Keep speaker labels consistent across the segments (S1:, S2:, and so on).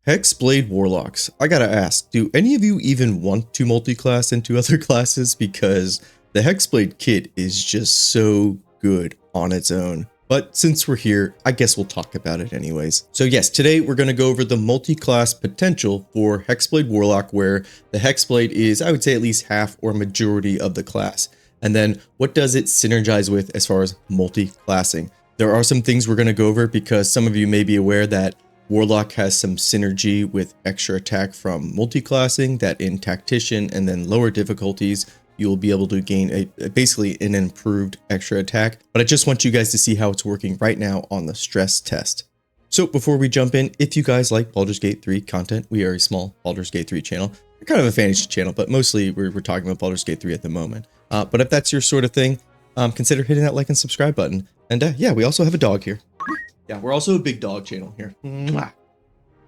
S1: Hexblade Warlocks. I gotta ask, do any of you even want to multi-class into other classes? Because the Hexblade kit is just so good on its own. But since we're here, I guess we'll talk about it anyways. So yes, today we're going to go over the multi-class potential for Hexblade Warlock, where the Hexblade is, I would say, at least half or majority of the class. And then what does it synergize with as far as multi-classing? There are some things we're going to go over because some of you may be aware that Warlock has some synergy with extra attack from multi-classing, that in Tactician and then lower difficulties, you'll be able to gain basically an improved extra attack. But I just want you guys to see how it's working right now on the stress test. So before we jump in, if you guys like Baldur's Gate 3 content, we are a small Baldur's Gate 3 channel. We're kind of a fantasy channel, but mostly we're talking about Baldur's Gate 3 at the moment. But if that's your sort of thing, consider hitting that like and subscribe button. And yeah, we also have a dog here. Yeah, we're also a big dog channel here. Mwah.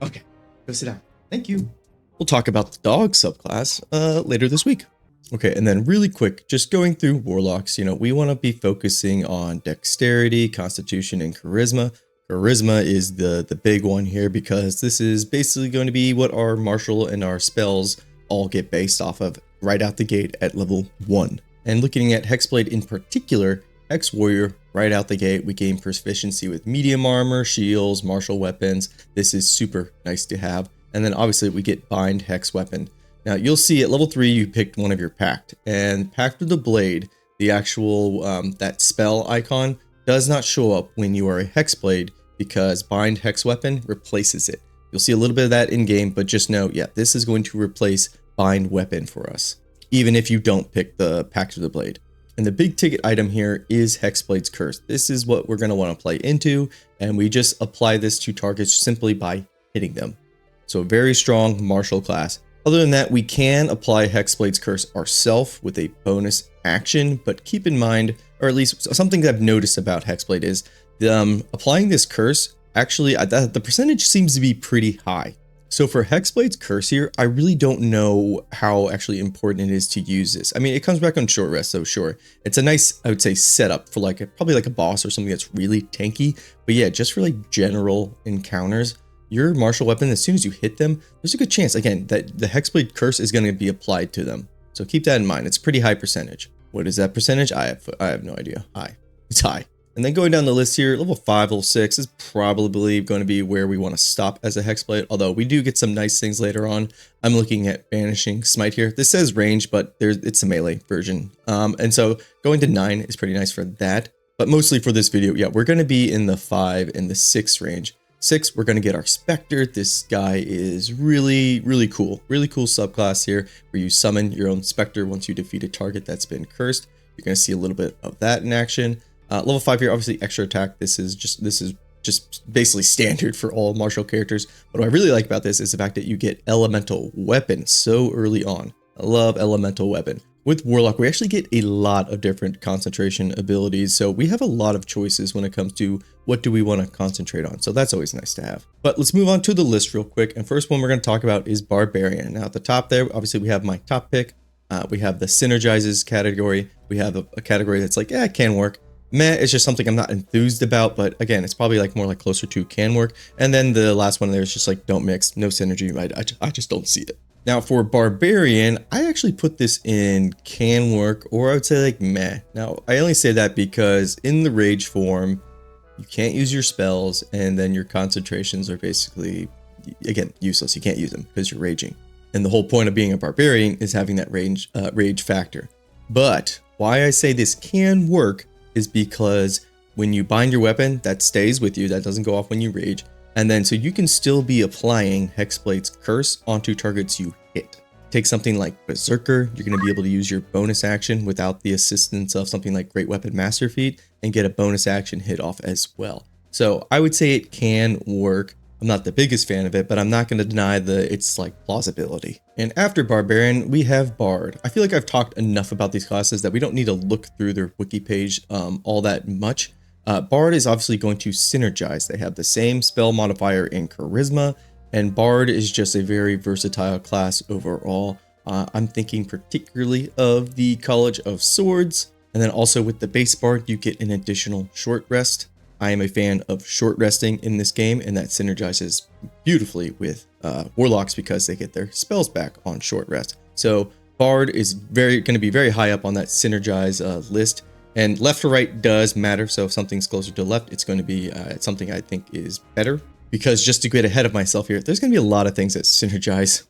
S1: Okay, go sit down. Thank you. We'll talk about the dog subclass later this week. Okay, and then really quick, just going through Warlocks, we want to be focusing on Dexterity, Constitution, and Charisma. Charisma is the big one here because this is basically going to be what our martial and our spells all get based off of right out the gate at level 1. And looking at Hexblade in particular, Hex Warrior, right out the gate, we gain proficiency with medium armor, shields, martial weapons. This is super nice to have. And then obviously we get Bind Hex Weapon. Now you'll see at level 3 you picked one of your Pact, and Pact with the Blade, the actual that spell icon, does not show up when you are a Hexblade because Bind Hex Weapon replaces it. You'll see a little bit of that in game, but just know, yeah, this is going to replace Bind Weapon for us, even if you don't pick the Pact with the Blade. And the big ticket item here is Hexblade's Curse. This is what we're going to want to play into, and we just apply this to targets simply by hitting them. So a very strong martial class. Other than that, we can apply Hexblade's Curse ourselves with a bonus action, but keep in mind, or at least something that I've noticed about Hexblade is applying this curse, actually the percentage seems to be pretty high. So for Hexblade's Curse here, I really don't know how actually important it is to use this. I mean, it comes back on short rest, so sure. It's a nice, I would say, setup for probably like a boss or something that's really tanky. But yeah, just for like general encounters, your martial weapon, as soon as you hit them, there's a good chance, again, that the Hexblade Curse is going to be applied to them. So keep that in mind. It's a pretty high percentage. What is that percentage? I have no idea. High. It's high. And then going down the list here, level 5, level 6 is probably going to be where we want to stop as a Hexblade, although we do get some nice things later on. I'm looking at Banishing Smite here. This says range, but it's a melee version. And so going to 9 is pretty nice for that. But mostly for this video, yeah, we're going to be in the 5 and the 6 range. 6, we're going to get our Spectre. This guy is really, really cool. Really cool subclass here where you summon your own Spectre once you defeat a target that's been cursed. You're going to see a little bit of that in action. Level 5 here, obviously extra attack. This is just basically standard for all martial characters. What I really like about this is the fact that you get elemental weapon so early on. I love elemental weapon. With Warlock, we actually get a lot of different concentration abilities, so we have a lot of choices when it comes to what do we want to concentrate on, so that's always nice to have. But let's move on to the list real quick, and first one we're going to talk about is Barbarian. Now at the top there, obviously we have my top pick. We have the Synergizes category. We have a category that's like, yeah, it can work. Meh, it's just something I'm not enthused about, but again, it's probably like more like closer to can work. And then the last one there is just like don't mix, no synergy. I just don't see it. Now for Barbarian, I actually put this in can work, or I would say like meh. Now I only say that because in the rage form, you can't use your spells, and then your concentrations are basically, again, useless. You can't use them because you're raging. And the whole point of being a Barbarian is having that rage factor. But why I say this can work is because when you bind your weapon, that stays with you, that doesn't go off when you rage, and then so you can still be applying Hexblade's Curse onto targets you hit. Take something like Berserker, you're going to be able to use your bonus action without the assistance of something like Great Weapon Master Feat and get a bonus action hit off as well. So I would say it can work. I'm not the biggest fan of it, but I'm not going to deny its like plausibility. And after Barbarian, we have Bard. I feel like I've talked enough about these classes that we don't need to look through their wiki page all that much. Bard is obviously going to synergize. They have the same spell modifier in Charisma, and Bard is just a very versatile class overall. I'm thinking particularly of the College of Swords, and then also with the base Bard, you get an additional short rest. I am a fan of short resting in this game, and that synergizes beautifully with Warlocks because they get their spells back on short rest. So Bard is going to be very high up on that synergize list, and left to right does matter. So if something's closer to left, it's going to be something I think is better. Because just to get ahead of myself here, there's going to be a lot of things that synergize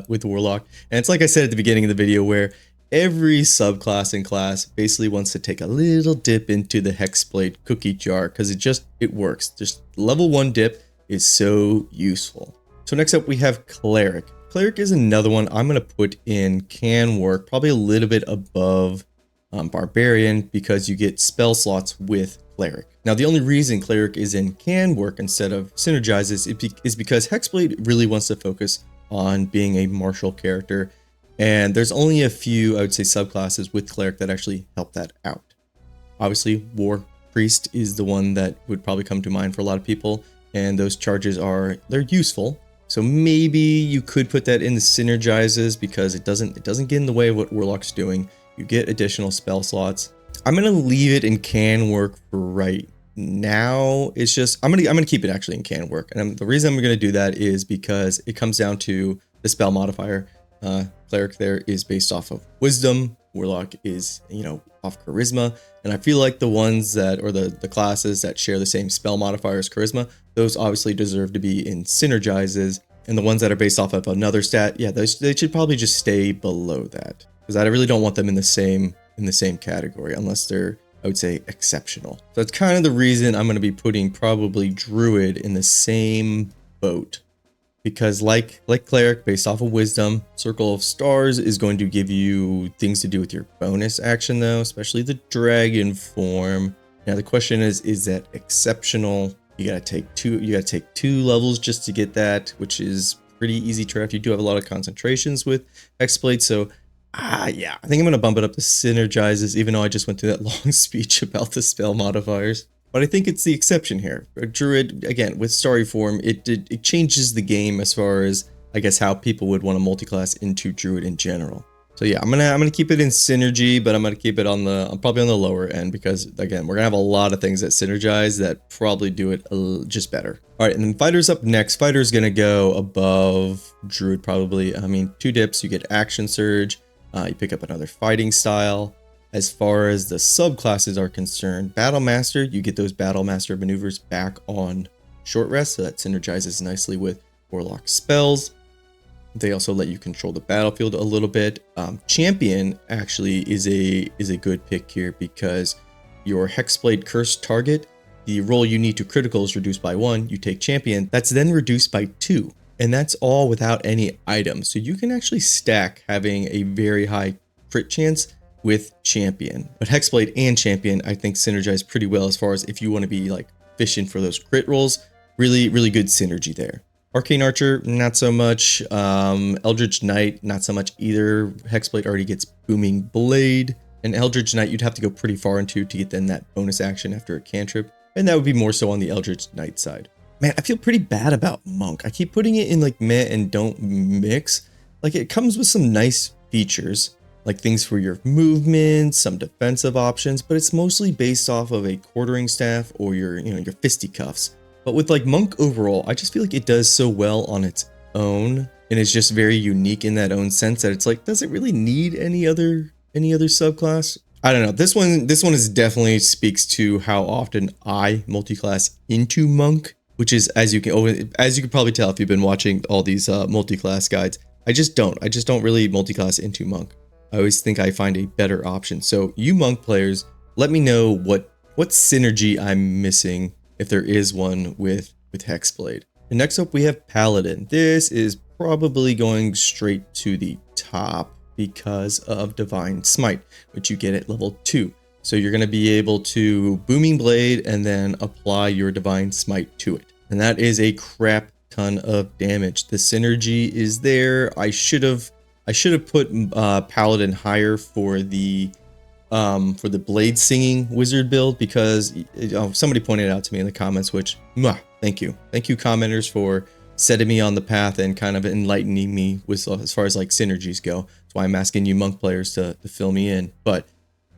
S1: with Warlock, and it's like I said at the beginning of the video, where every subclass and class basically wants to take a little dip into the Hexblade cookie jar because it works. Just level 1 dip is so useful. So next up we have Cleric. Cleric is another one I'm going to put in can work, probably a little bit above Barbarian, because you get spell slots with Cleric. Now the only reason Cleric is in can work instead of synergizes is because Hexblade really wants to focus on being a martial character, and there's only a few, I would say, subclasses with Cleric that actually help that out. Obviously, War Priest is the one that would probably come to mind for a lot of people, and those charges they're useful. So maybe you could put that in the synergizes because it doesn't get in the way of what Warlock's doing. You get additional spell slots. I'm gonna leave it in can work for right now. It's just I'm gonna keep it actually in can work, and the reason I'm gonna do that is because it comes down to the spell modifier. Cleric there is based off of wisdom. Warlock is, off charisma, and I feel like the ones that, or the classes that share the same spell modifier as charisma, those obviously deserve to be in synergizes, and the ones that are based off of another stat, yeah, they should probably just stay below that, because I really don't want them in the same category unless they're, I would say, exceptional. So that's kind of the reason I'm going to be putting probably Druid in the same boat. Because like Cleric, based off of Wisdom, Circle of Stars is going to give you things to do with your bonus action though, especially the dragon form. Now the question is that exceptional? You gotta take two levels just to get that, which is pretty easy trap. You do have a lot of concentrations with Hexblade, so yeah, I think I'm gonna bump it up to synergizes, even though I just went through that long speech about the spell modifiers. But I think it's the exception here. A Druid, again, with Starry Form, it changes the game as far as, I guess, how people would want to multiclass into Druid in general. So yeah, I'm gonna keep it in synergy, but I'm gonna keep it probably on the lower end, because again, we're gonna have a lot of things that synergize that probably do it just better. All right, and then Fighter's up next. Fighter's gonna go above Druid probably. I mean, 2 dips, you get Action Surge, you pick up another fighting style. As far as the subclasses are concerned, Battle Master, you get those Battle Master maneuvers back on short rest, so that synergizes nicely with Warlock spells. They also let you control the battlefield a little bit. Champion actually is a good pick here, because your Hexblade cursed target, the roll you need to critical is reduced by 1. You take Champion, that's then reduced by 2, and that's all without any items. So you can actually stack having a very high crit chance with Champion. But Hexblade and Champion, I think, synergize pretty well as far as if you want to be like fishing for those crit rolls. Really, really good synergy there. Arcane Archer, not so much. Eldritch Knight, not so much either. Hexblade already gets Booming Blade. And Eldritch Knight, you'd have to go pretty far into to get then that bonus action after a cantrip. And that would be more so on the Eldritch Knight side. Man, I feel pretty bad about Monk. I keep putting it in like meh and don't mix. Like, it comes with some nice features, like things for your movement, some defensive options, but it's mostly based off of a quartering staff or your fisticuffs. But with like Monk overall, I just feel like it does so well on its own, and it's just very unique in that own sense that it's like, does it really need any other subclass? I don't know. This one is definitely speaks to how often I multiclass into Monk, which is, as you can probably tell if you've been watching all these multiclass guides, I just don't really multiclass into Monk. I always think I find a better option. So you Monk players, let me know what synergy I'm missing, if there is one with Hexblade. And next up we have Paladin. This is probably going straight to the top because of Divine Smite, which you get at level 2. So you're going to be able to Booming Blade and then apply your Divine Smite to it. And that is a crap ton of damage. The synergy is there. I should have put Paladin higher for the blade singing wizard build, because somebody pointed out to me in the comments, which thank you commenters for setting me on the path and kind of enlightening me with as far as like synergies go. That's why I'm asking you Monk players to fill me in. But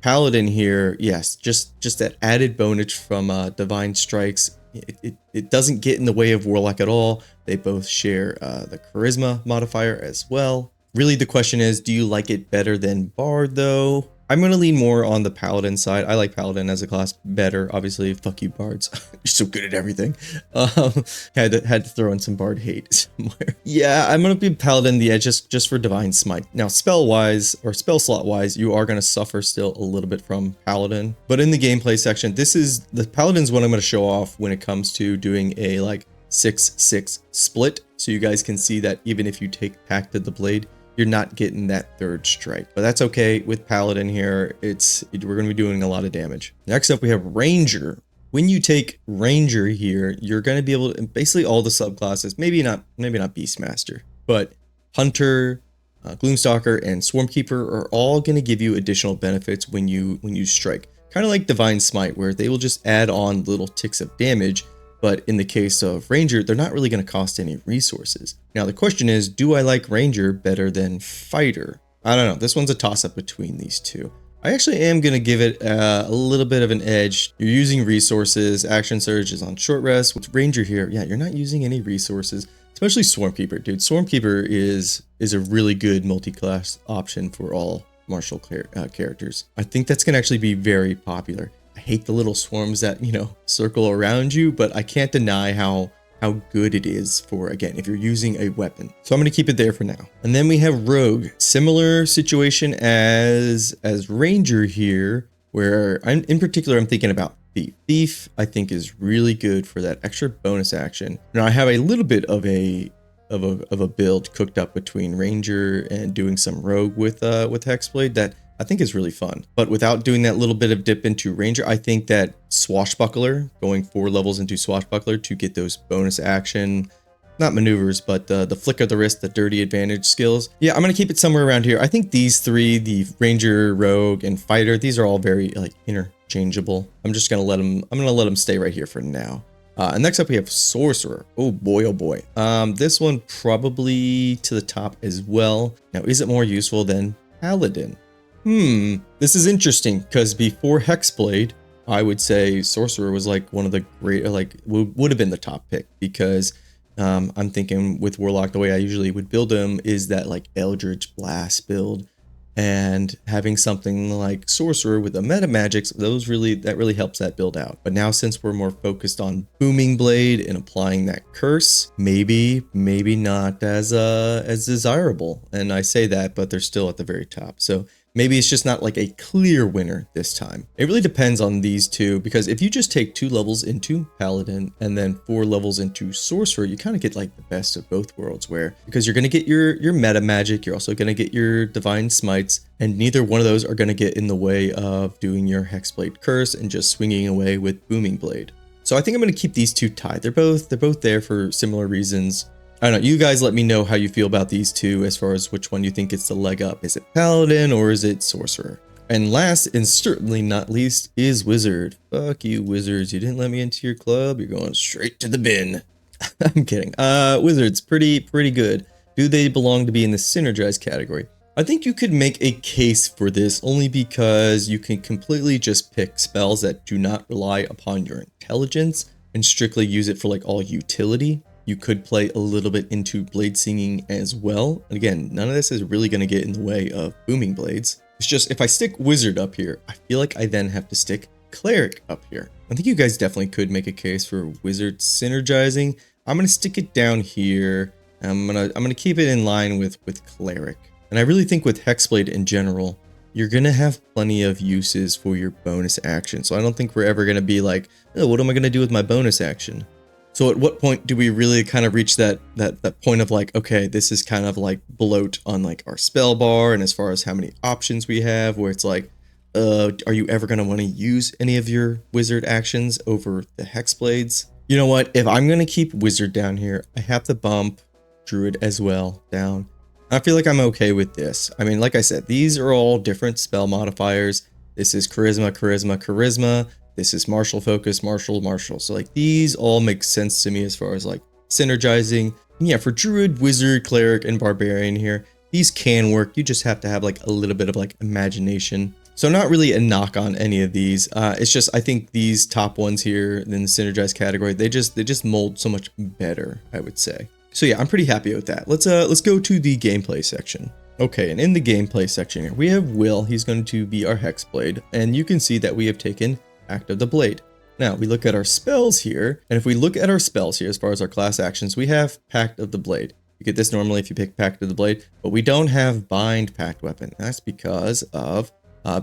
S1: Paladin here, yes, just that added bonus from Divine Strikes. It doesn't get in the way of Warlock at all. They both share the Charisma modifier as well. Really, the question is, do you like it better than Bard, though? I'm going to lean more on the Paladin side. I like Paladin as a class better. Obviously, fuck you, Bards. You're so good at everything. Had to throw in some Bard hate somewhere. Yeah, I'm going to be Paladin the edge just for Divine Smite. Now, spell-wise, or spell slot-wise, you are going to suffer still a little bit from Paladin. But in the gameplay section, the Paladin's what I'm going to show off when it comes to doing a, like, 6-6 split. So you guys can see that even if you take Pact of the Blade, you're not getting that third strike, but that's okay with Paladin here. We're going to be doing a lot of damage. Next up, we have Ranger. When you take Ranger here, you're going to be able to, basically all the subclasses, maybe not Beastmaster, but Hunter, Gloomstalker, and Swarmkeeper are all going to give you additional benefits when you strike. Kind of like Divine Smite, where they will just add on little ticks of damage. But in the case of Ranger, they're not really going to cost any resources. Now, the question is, do I like Ranger better than Fighter? I don't know. This one's a toss-up between these two. I actually am going to give it a little bit of an edge. You're using resources. Action Surge is on short rest. With Ranger here, yeah, you're not using any resources, especially Swarmkeeper. Dude, Swarmkeeper is a really good multi-class option for all martial characters. I think that's going to actually be very popular. I hate the little swarms that, circle around you, but I can't deny how good it is for, again, if you're using a weapon. So I'm going to keep it there for now. And then we have Rogue. Similar situation as Ranger here, where in particular, I'm thinking about Thief. Thief, I think, is really good for that extra bonus action. Now, I have a little bit of a build cooked up between Ranger and doing some Rogue with Hexblade that I think is really fun. But without doing that little bit of dip into Ranger, I think that Swashbuckler, going 4 levels into Swashbuckler to get those bonus action, not maneuvers, but the flick of the wrist, the dirty advantage skills. Yeah, I'm going to keep it somewhere around here. I think these three, the Ranger, Rogue, and Fighter, these are all very interchangeable. I'm just going to let them stay right here for now. And next up we have Sorcerer. Oh boy, oh boy. This one probably to the top as well. Now, is it more useful than Paladin? This is interesting because before Hexblade, I would say Sorcerer was like one of the great, would have been the top pick because I'm thinking with Warlock, the way I usually would build him is that like Eldritch Blast build, and having something like Sorcerer with the meta magics, that really helps that build out. But now since we're more focused on Booming Blade and applying that curse, maybe not as desirable. And I say that, but they're still at the very top. So maybe it's just not like a clear winner this time. It really depends on these two, because if you just take 2 levels into Paladin and then 4 levels into Sorcerer, you kind of get like the best of both worlds, because you're going to get your meta magic, you're also going to get your Divine Smites, and neither one of those are going to get in the way of doing your Hexblade Curse and just swinging away with Booming Blade. So I think I'm going to keep these two tied. They're both there for similar reasons. I don't know, you guys let me know how you feel about these two as far as which one you think gets the leg up. Is it Paladin or is it Sorcerer? And last and certainly not least is Wizard. Fuck you, Wizards. You didn't let me into your club. You're going straight to the bin. I'm kidding. Wizards, pretty good. Do they belong to be in the synergized category? I think you could make a case for this only because you can completely just pick spells that do not rely upon your intelligence and strictly use it for like all utility. You could play a little bit into Blade Singing as well. And again, none of this is really going to get in the way of Booming Blades. It's just if I stick Wizard up here, I feel like I then have to stick Cleric up here. I think you guys definitely could make a case for Wizard synergizing. I'm going to stick it down here. I'm gonna keep it in line with Cleric. And I really think with Hexblade in general, you're going to have plenty of uses for your bonus action. So I don't think we're ever going to be like, oh, what am I going to do with my bonus action? So at what point do we really kind of reach that point of like, okay, this is kind of like bloat on like our spell bar and as far as how many options we have, where it's like, are you ever going to want to use any of your wizard actions over the Hexblades? You know what? If I'm going to keep Wizard down here, I have to bump Druid as well down. I feel like I'm okay with this. I mean, like I said, these are all different spell modifiers. This is Charisma, Charisma, Charisma. This is Martial Focus, Martial, Martial. So like these all make sense to me as far as like synergizing. And yeah, for Druid, Wizard, Cleric, and Barbarian here, these can work. You just have to have like a little bit of like imagination. So not really a knock on any of these. It's just I think these top ones here in the synergized category, they just mold so much better, I would say. So yeah, I'm pretty happy with that. Let's go to the gameplay section. Okay, and in the gameplay section here, we have Will. He's going to be our Hexblade, and you can see that we have taken Pact of the Blade. Now we look at our spells here, and if we look at our spells here as far as our class actions, we have Pact of the Blade. You get this normally if you pick Pact of the Blade, but we don't have Bind Pact Weapon. That's because of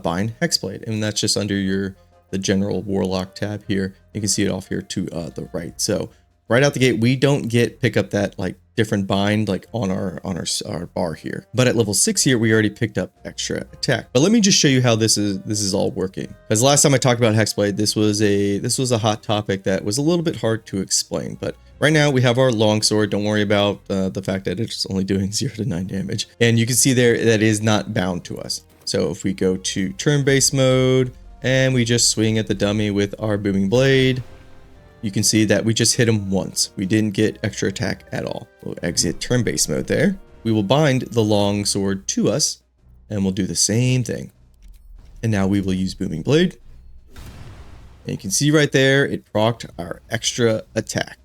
S1: Bind Hexblade, and that's just under the general Warlock tab here. You can see it off here to the right. So right out the gate, we don't pick up that like different bind like on our bar here. But at level 6 here, we already picked up extra attack. But let me just show you how this is all working. Because last time I talked about Hexblade, this was a hot topic that was a little bit hard to explain. But right now we have our longsword. Don't worry about the fact that it's only doing 0 to 9 damage. And you can see there that is not bound to us. So if we go to turn-based mode and we just swing at the dummy with our booming blade, you can see that we just hit him once. We didn't get extra attack at all. We'll exit turn-based mode there. We will bind the long sword to us and we'll do the same thing. And now we will use booming blade. And you can see right there, it procced our extra attack.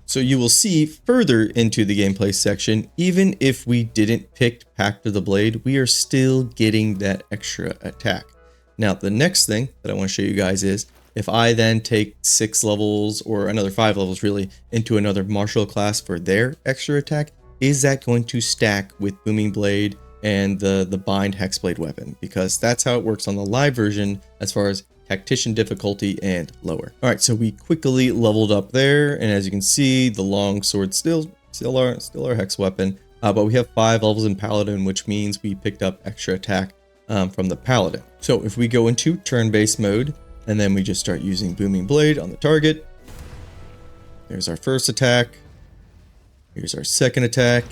S1: So you will see further into the gameplay section, even if we didn't pick Pact of the Blade, we are still getting that extra attack. Now, the next thing that I want to show you guys is, if I then take 6 levels or another 5 levels really into another martial class for their extra attack, is that going to stack with Booming Blade and the Bind Hexblade weapon? Because that's how it works on the live version as far as tactician difficulty and lower. All right, so we quickly leveled up there, and as you can see, the long sword still our hex weapon, but we have 5 levels in Paladin, which means we picked up extra attack from the Paladin. So if we go into turn-based mode, and then we just start using Booming Blade on the target, there's our first attack, here's our second attack,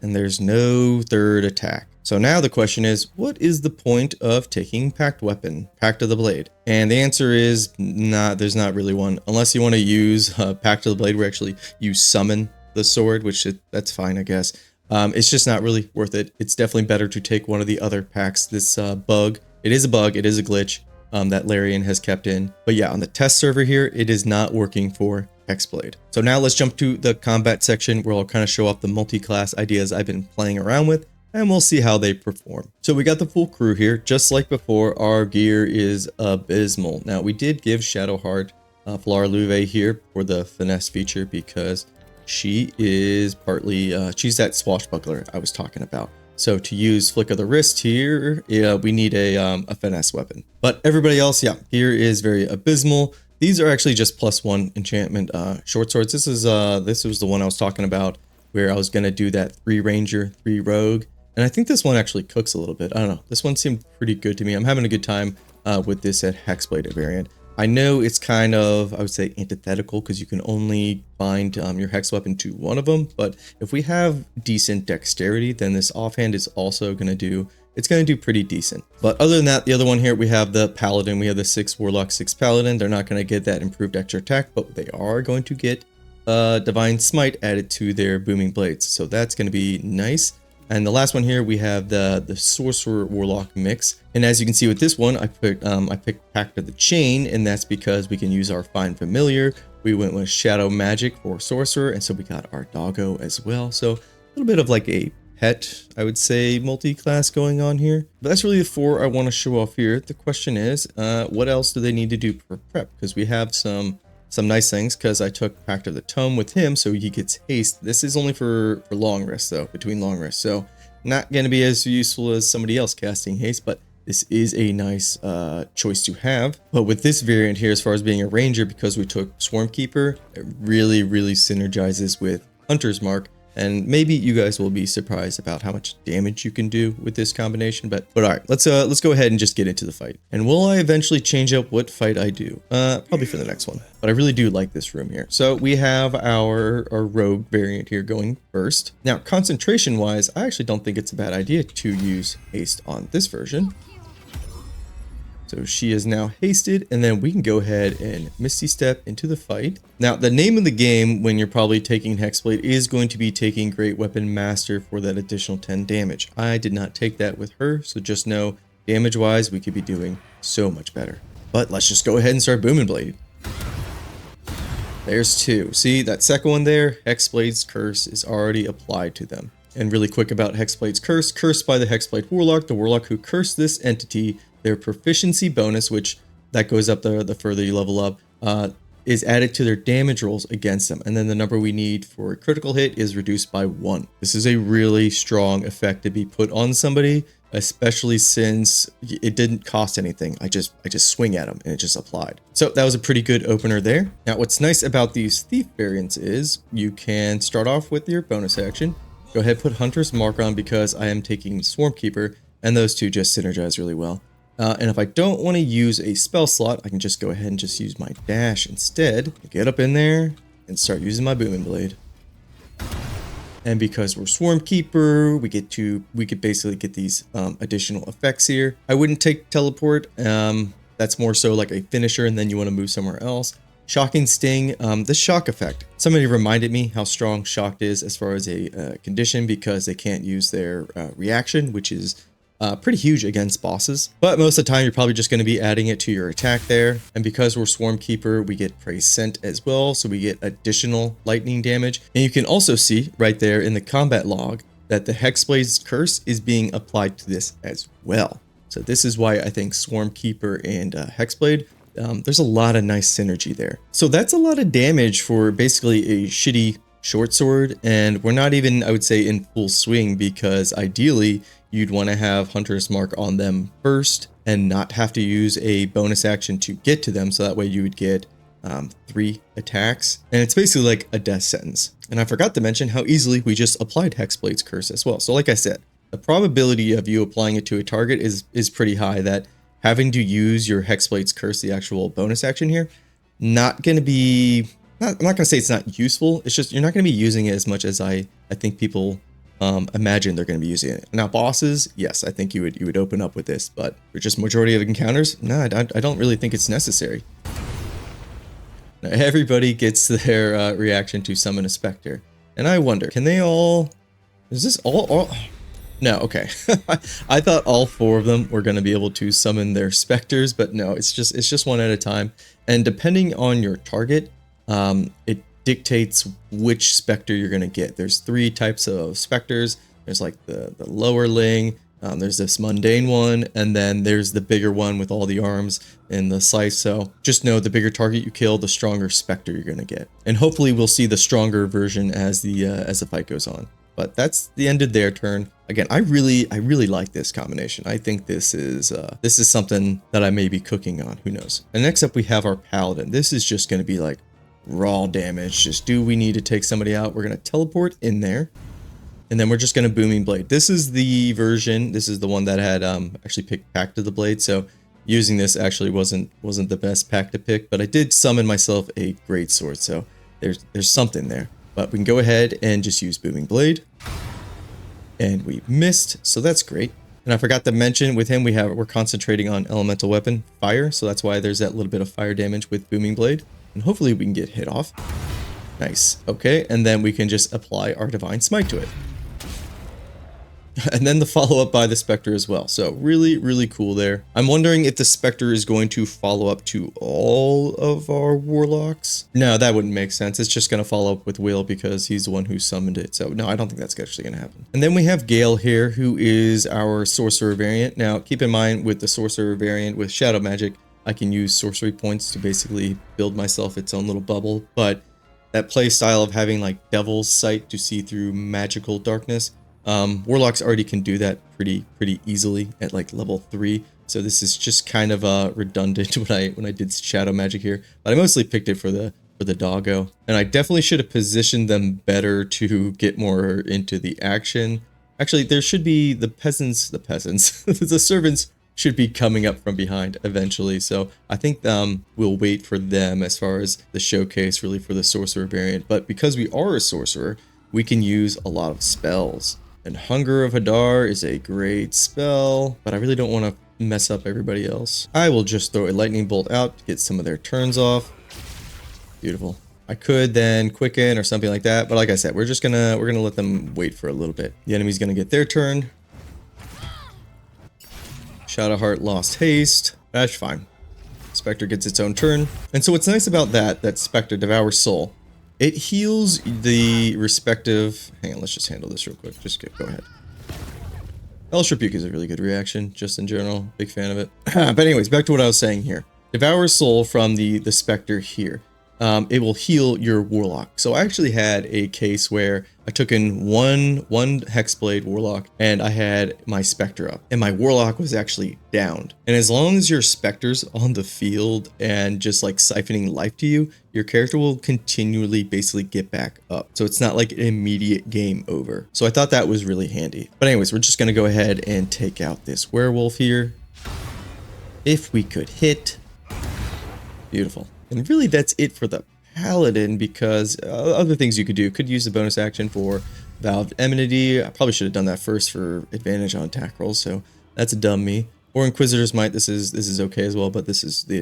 S1: and there's no third attack. So now the question is, what is the point of taking Pact Weapon, Pact of the Blade? And the answer is there's not really one. Unless you want to use Pact of the Blade, where actually you summon the sword, which that's fine, I guess. It's just not really worth it. It's definitely better to take one of the other packs. This bug, it is a glitch that Larian has kept in. But yeah, on the test server here, it is not working for Hexblade. So now let's jump to the combat section where I'll kind of show off the multi-class ideas I've been playing around with, and we'll see how they perform. So we got the full crew here. Just like before, our gear is abysmal. Now, we did give Shadowheart Flar Louve here for the finesse feature because she is partly, she's that swashbuckler I was talking about. So to use Flick of the Wrist here, we need a finesse weapon. But everybody else, yeah, gear is very abysmal. These are actually just +1 enchantment short swords. This was the one I was talking about where I was going to do that 3 ranger, 3 rogue. And I think this one actually cooks a little bit. I don't know. This one seemed pretty good to me. I'm having a good time with this at Hexblade variant. I know it's kind of, I would say, antithetical because you can only bind your hex weapon to one of them. But if we have decent dexterity, then this offhand is also going to do, it's going to do pretty decent. But other than that, the other one here, we have the Paladin. We have the 6 Warlock, 6 Paladin. They're not going to get that improved extra attack, but they are going to get Divine Smite added to their Booming Blades. So that's going to be nice. And the last one here, we have the Sorcerer Warlock mix. And as you can see with this one, I picked Pact of the Chain, and that's because we can use our Find Familiar. We went with Shadow Magic for Sorcerer, and so we got our Doggo as well. So a little bit of like a pet, I would say, multi-class going on here. But that's really the 4 I want to show off here. The question is, what else do they need to do for prep? Because we have some nice things, because I took Pact of the Tome with him, so he gets haste. This is only for long rests, though, between long rests. So not going to be as useful as somebody else casting haste, but this is a nice choice to have. But with this variant here, as far as being a ranger, because we took Swarmkeeper, it really, really synergizes with Hunter's Mark. And maybe you guys will be surprised about how much damage you can do with this combination. But all right, let's go ahead and just get into the fight. And will I eventually change up what fight I do? Probably for the next one. But I really do like this room here. So we have our rogue variant here going first. Now, concentration wise, I actually don't think it's a bad idea to use haste on this version. So she is now hasted, and then we can go ahead and Misty Step into the fight. Now, the name of the game when you're probably taking Hexblade is going to be taking Great Weapon Master for that additional 10 damage. I did not take that with her, so just know Damage-wise, we could be doing so much better. But let's just go ahead and start booming blade. There's 2. See, that second one there, Hexblade's curse is already applied to them. And really quick about Hexblade's curse, cursed by the Hexblade Warlock, the Warlock who cursed this entity, their proficiency bonus, which that goes up the further you level up, is added to their damage rolls against them. And then the number we need for a critical hit is reduced by 1. This is a really strong effect to be put on somebody, especially since it didn't cost anything. I just swing at them and it just applied. So that was a pretty good opener there. Now what's nice about these thief variants is you can start off with your bonus action. Go ahead, put Hunter's Mark on because I am taking Swarmkeeper, and those two just synergize really well. And if I don't want to use a spell slot, I can just go ahead and just use my dash instead. Get up in there and start using my booming blade. And because we're Swarmkeeper, we could basically get these additional effects here. I wouldn't take teleport. That's more so like a finisher, and then you want to move somewhere else. Shocking Sting, this shock effect. Somebody reminded me how strong shocked is as far as a condition, because they can't use their reaction, which is pretty huge against bosses. But most of the time, you're probably just going to be adding it to your attack there. And because we're Swarmkeeper, we get Prey Scent as well, so we get additional lightning damage. And you can also see right there in the combat log that the Hexblade's curse is being applied to this as well. So this is why I think Swarmkeeper and Hexblade, there's a lot of nice synergy there. So that's a lot of damage for basically a shitty short sword, and we're not even, I would say, in full swing, because ideally you'd want to have Hunter's Mark on them first and not have to use a bonus action to get to them, so that way you would get 3 attacks, and it's basically like a death sentence. And I forgot to mention how easily we just applied Hexblade's curse as well. So like I said, the probability of you applying it to a target is pretty high, that having to use your Hexblade's curse, the actual bonus action here, not going to be, I'm not going to say it's not useful, it's just you're not going to be using it as much as I think people imagine they're going to be using it. Now bosses, yes, I think you would open up with this, but for just majority of encounters, no, I don't really think it's necessary. Now, everybody gets their reaction to summon a specter, and I wonder, can they all, is this all no, okay. I thought all 4 of them were going to be able to summon their specters, but no, it's just one at a time. And depending on your target, it dictates which specter you're going to get. There's 3 types of specters. There's like the lowerling, there's this mundane one, and then there's the bigger one with all the arms and the scythe. So just know the bigger target you kill, the stronger specter you're going to get. And hopefully we'll see the stronger version as the fight goes on. But that's the end of their turn. Again, I really like this combination. I think this is something that I may be cooking on. Who knows? And next up we have our Paladin. This is just going to be like raw damage. Just do we need to take somebody out? We're going to teleport in there, and then we're just going to booming blade. This is the version. This is the one that had actually picked Pact of the Blade. So using this actually wasn't the best pack to pick, but I did summon myself a great sword. So there's something there. But we can go ahead and just use booming blade. And we missed, so that's great. And I forgot to mention with him, we're concentrating on elemental weapon fire, so that's why there's that little bit of fire damage with booming blade. And hopefully we can get hit off. Nice. Okay, and then we can just apply our divine smite to it. And then the follow-up by the Spectre as well. So really cool there. I'm wondering if the Spectre is going to follow up to all of our Warlocks. No, that wouldn't make sense. It's just going to follow up with Will because he's the one who summoned it. So no, I don't think that's actually going to happen. And then we have Gale here, who is our Sorcerer variant. Now, keep in mind with the Sorcerer variant with Shadow Magic, I can use sorcery points to basically build myself its own little bubble. But that play style of having like Devil's Sight to see through magical darkness, Warlocks already can do that pretty easily at like level 3. So this is just kind of redundant when I did Shadow Magic here. But I mostly picked it for the doggo. And I definitely should have positioned them better to get more into the action. Actually, there should be the servants should be coming up from behind eventually. So I think we'll wait for them as far as the showcase really for the Sorcerer variant. But because we are a Sorcerer, we can use a lot of spells. And Hunger of Hadar is a great spell, but I really don't want to mess up everybody else. I will just throw a lightning bolt out to get some of their turns off. Beautiful. I could then quicken or something like that, but like I said, we're gonna let them wait for a little bit. The enemy's gonna get their turn. Shadowheart lost haste. That's fine. Spectre gets its own turn. And so what's nice about that Spectre devours soul, it heals the respective... Hang on, let's just handle this real quick. Just go ahead. Hellish Rebuke is a really good reaction, just in general. Big fan of it. But anyways, back to what I was saying here. Devour soul from the Spectre here. It will heal your Warlock. So I actually had a case where I took in one Hexblade Warlock and I had my Spectre up and my Warlock was actually downed. And as long as your Spectre's on the field and just like siphoning life to you, your character will continually basically get back up. So it's not like an immediate game over. So I thought that was really handy. But anyways, we're just going to go ahead and take out this werewolf here. If we could hit. Beautiful. And really that's it for the Paladin, because other things you could use the bonus action for Valved Enmity. I probably should have done that first for advantage on attack rolls, so that's a dumb me. Or Inquisitor's Might, this is okay as well, but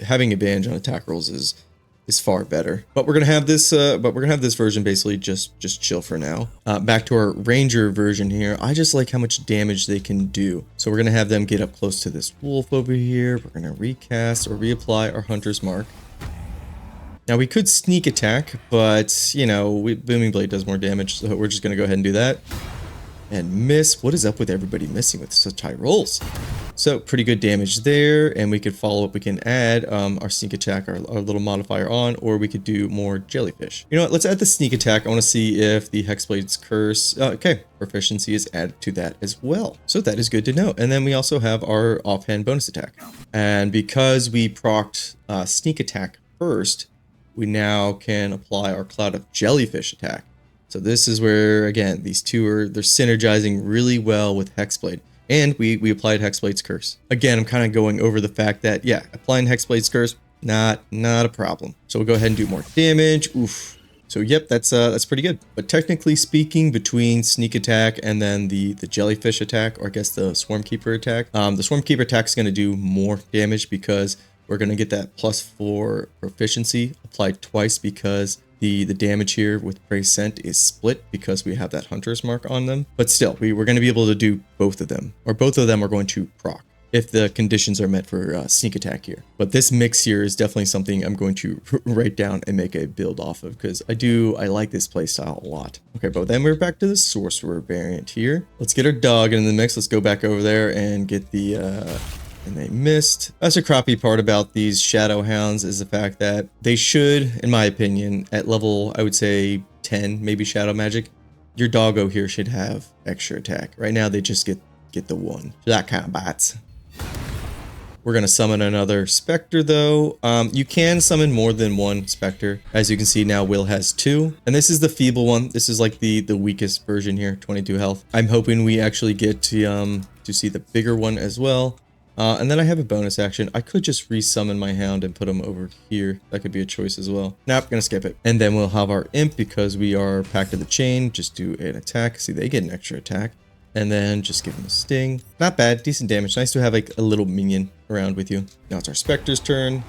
S1: having advantage on attack rolls is far better. But we're gonna have this version basically just chill for now. Back to our Ranger version here. I just like how much damage they can do. So we're gonna have them get up close to this wolf over here. We're gonna recast or reapply our Hunter's Mark. Now we could sneak attack, but you know, Booming Blade does more damage, so we're just gonna go ahead and do that. And miss. What is up with everybody missing with such high rolls? So pretty good damage there, and we could follow up. We can add our sneak attack, our little modifier on, or we could do more jellyfish. You know what? Let's add the sneak attack. I want to see if the Hexblade's curse. Okay, proficiency is added to that as well. So that is good to know. And then we also have our offhand bonus attack. And because we procced sneak attack first, we now can apply our Cloud of Jellyfish attack. So this is where, again, these two they're synergizing really well with Hexblade. And we applied Hexblade's curse. Again, I'm kind of going over the fact that, yeah, applying Hexblade's curse, not a problem. So we'll go ahead and do more damage. Oof. So yep, that's pretty good. But technically speaking, between sneak attack and then the jellyfish attack, or I guess the Swarmkeeper attack, the Swarmkeeper attack is going to do more damage because we're going to get that +4 proficiency applied twice, because the damage here with Prey Scent is split because we have that Hunter's Mark on them. But still, we're going to be able to do both of them, or both of them are going to proc if the conditions are met for sneak attack here. But this mix here is definitely something I'm going to write down and make a build off of, because I like this playstyle a lot. Okay, but then we're back to the Sorcerer variant here. Let's get our dog in the mix. Let's go back over there and get the... and they missed. That's a crappy part about these Shadow Hounds, is the fact that they should, in my opinion, at level, I would say 10, maybe Shadow Magic, your doggo here should have extra attack. Right now, they just get the 1. That kind of bats. We're going to summon another Spectre, though. You can summon more than one Spectre. As you can see now, Will has 2. And this is the feeble one. This is like the weakest version here, 22 health. I'm hoping we actually get to see the bigger one as well. And then I have a bonus action. I could just resummon my Hound and put him over here. That could be a choice as well. Nope, gonna skip it. And then we'll have our Imp, because we are Pact of the Chain. Just do an attack. See, they get an extra attack. And then just give him a sting. Not bad, decent damage. Nice to have like a little minion around with you. Now it's our Spectre's turn.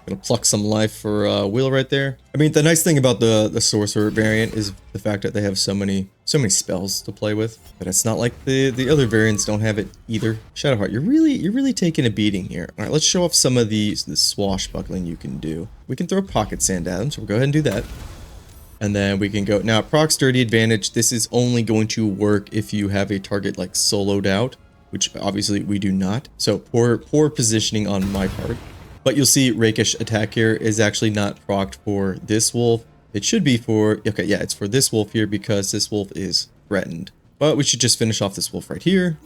S1: Gonna pluck some life for Will right there. I mean, the nice thing about the Sorcerer variant is the fact that they have so many spells to play with. But it's not like the other variants don't have it either. Shadowheart, you're really taking a beating here. All right, let's show off some of the swashbuckling you can do. We can throw Pocket Sand at them, so we'll go ahead and do that. And then we can go now. Proc Sturdy Advantage. This is only going to work if you have a target like soloed out, which obviously we do not. So poor positioning on my part. But you'll see Rakish attack here is actually not procced for this wolf. It should be for, okay, yeah, it's for this wolf here because this wolf is threatened. But we should just finish off this wolf right here.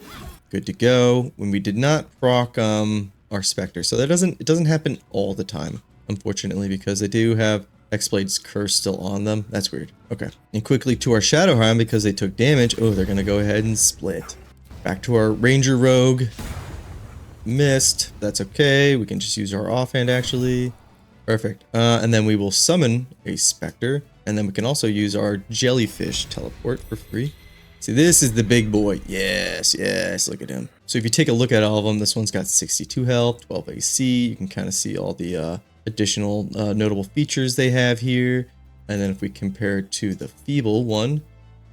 S1: Good to go. When we did not proc our Spectre. So that it doesn't happen all the time, unfortunately, because they do have Hexblade's curse still on them. That's weird. Okay. And quickly to our Shadowhound, because they took damage. Oh, they're going to go ahead and split. Back to our Ranger Rogue. Missed. That's okay. We can just use our offhand, actually. Perfect. And then we will summon a Spectre. And then we can also use our Jellyfish teleport for free. See, this is the big boy. Yes, yes. Look at him. So if you take a look at all of them, this one's got 62 health, 12 AC. You can kind of see all the additional notable features they have here. And then if we compare it to the feeble one,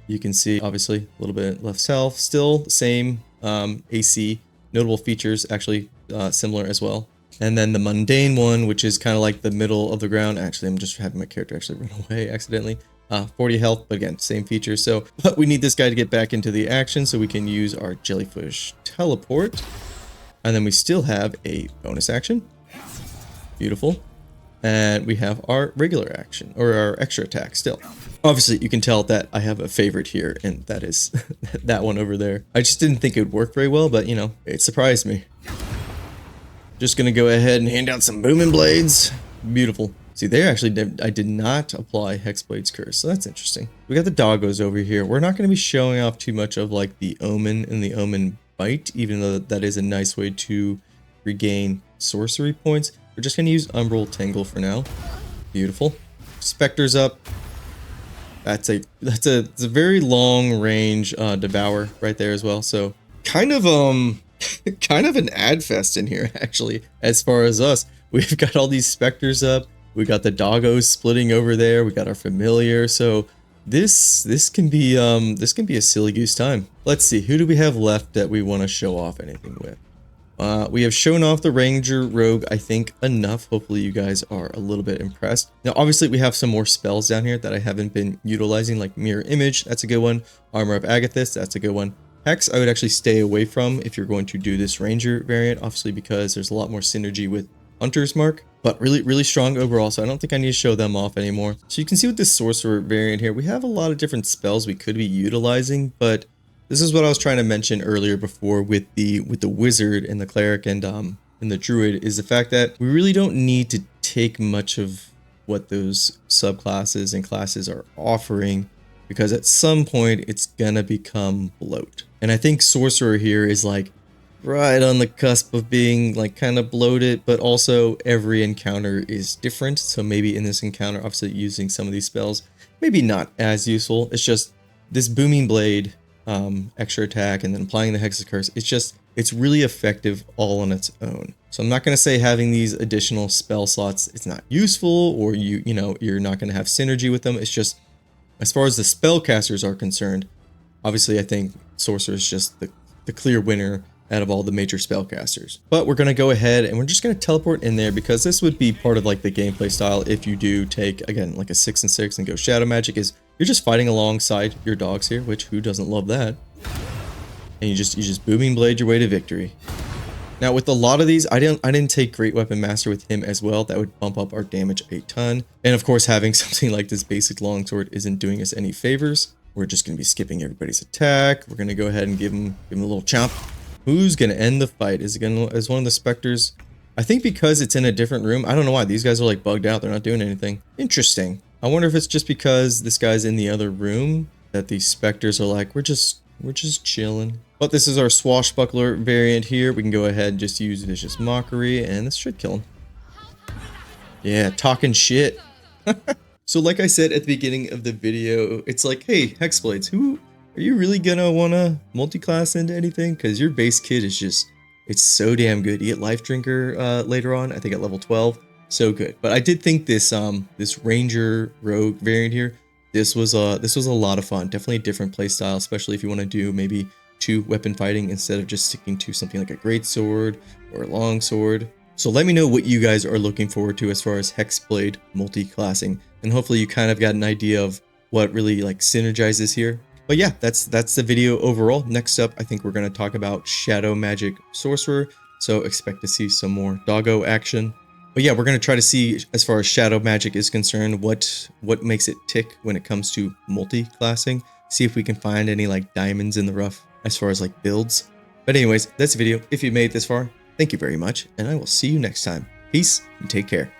S1: you can see obviously a little bit less health, still the same AC, notable features actually similar as well. And then the mundane one, which is kind of like the middle of the ground. Actually, I'm just having my character actually run away accidentally. 40 health, but again, same feature. So, but we need this guy to get back into the action so we can use our jellyfish teleport. And then we still have a bonus action. Beautiful. And we have our regular action, or our extra attack still. Obviously, you can tell that I have a favorite here, and that is that one over there. I just didn't think it would work very well, but you know, it surprised me. Just gonna go ahead and hand out some booming blades. Beautiful. See, I did not apply Hexblade's curse, so that's interesting. We got the doggos over here. We're not gonna be showing off too much of like the omen and the omen bite, even though that is a nice way to regain sorcery points. We're just gonna use Umbral Tangle for now. Beautiful. Spectre's up. It's a very long range devour right there as well. So kind of an ad fest in here actually. As far as us, we've got all these specters up. We got the doggos splitting over there. We got our familiar. So this can be a silly goose time. Let's see, who do we have left that we want to show off anything with? We have shown off the Ranger Rogue, I think, enough. Hopefully you guys are a little bit impressed. Now, obviously, we have some more spells down here that I haven't been utilizing, like Mirror Image. That's a good one. Armor of Agathis. That's a good one. Hex, I would actually stay away from if you're going to do this Ranger variant, obviously, because there's a lot more synergy with Hunter's Mark. But really, really strong overall, so I don't think I need to show them off anymore. So you can see with this Sorcerer variant here, we have a lot of different spells we could be utilizing, but this is what I was trying to mention earlier before with the Wizard and the Cleric and the Druid, is the fact that we really don't need to take much of what those subclasses and classes are offering, because at some point it's gonna become bloat. And I think Sorcerer here is like right on the cusp of being like kind of bloated, but also every encounter is different. So maybe in this encounter, obviously using some of these spells, maybe not as useful. It's just this Booming Blade, extra attack, and then applying the Hex Curse. It's really effective all on its own. So I'm not going to say having these additional spell slots, it's not useful, or you know, you're not going to have synergy with them. It's just, as far as the spellcasters are concerned, obviously I think Sorcerer is just the clear winner out of all the major spellcasters. But we're going to go ahead and we're just going to teleport in there, because this would be part of like the gameplay style if you do take, again, like a 6 and 6 and go Shadow Magic, is you're just fighting alongside your dogs here, which who doesn't love that? And you just Booming Blade your way to victory. Now with a lot of these, I didn't take Great Weapon Master with him as well. That would bump up our damage a ton. And of course, having something like this basic longsword isn't doing us any favors. We're just going to be skipping everybody's attack. We're going to go ahead and give him a little chomp. Who's going to end the fight? Is one of the specters? I think because it's in a different room. I don't know why. These guys are like bugged out. They're not doing anything. Interesting. I wonder if it's just because this guy's in the other room that these specters are like, we're just chilling. But this is our Swashbuckler variant here. We can go ahead and just use Vicious Mockery, and this should kill him. Yeah, talking shit. So like I said at the beginning of the video, it's like, hey, Hexblades, are you really gonna wanna multi-class into anything? Because your base kit is just, it's so damn good. You get Life Drinker later on, I think at level 12. So good. But I did think this Ranger Rogue variant here, this was a lot of fun. Definitely a different playstyle, especially if you want to do maybe 2 weapon fighting instead of just sticking to something like a great sword or a long sword. So let me know what you guys are looking forward to as far as Hexblade multi-classing, and hopefully you kind of got an idea of what really like synergizes here. But yeah, that's the video overall. Next up, I think we're going to talk about Shadow Magic Sorcerer, so expect to see some more doggo action. But yeah, we're going to try to see, as far as Shadow Magic is concerned, what makes it tick when it comes to multi-classing. See if we can find any like diamonds in the rough as far as like builds. But anyways, that's the video. If you made it this far, thank you very much, and I will see you next time. Peace and take care.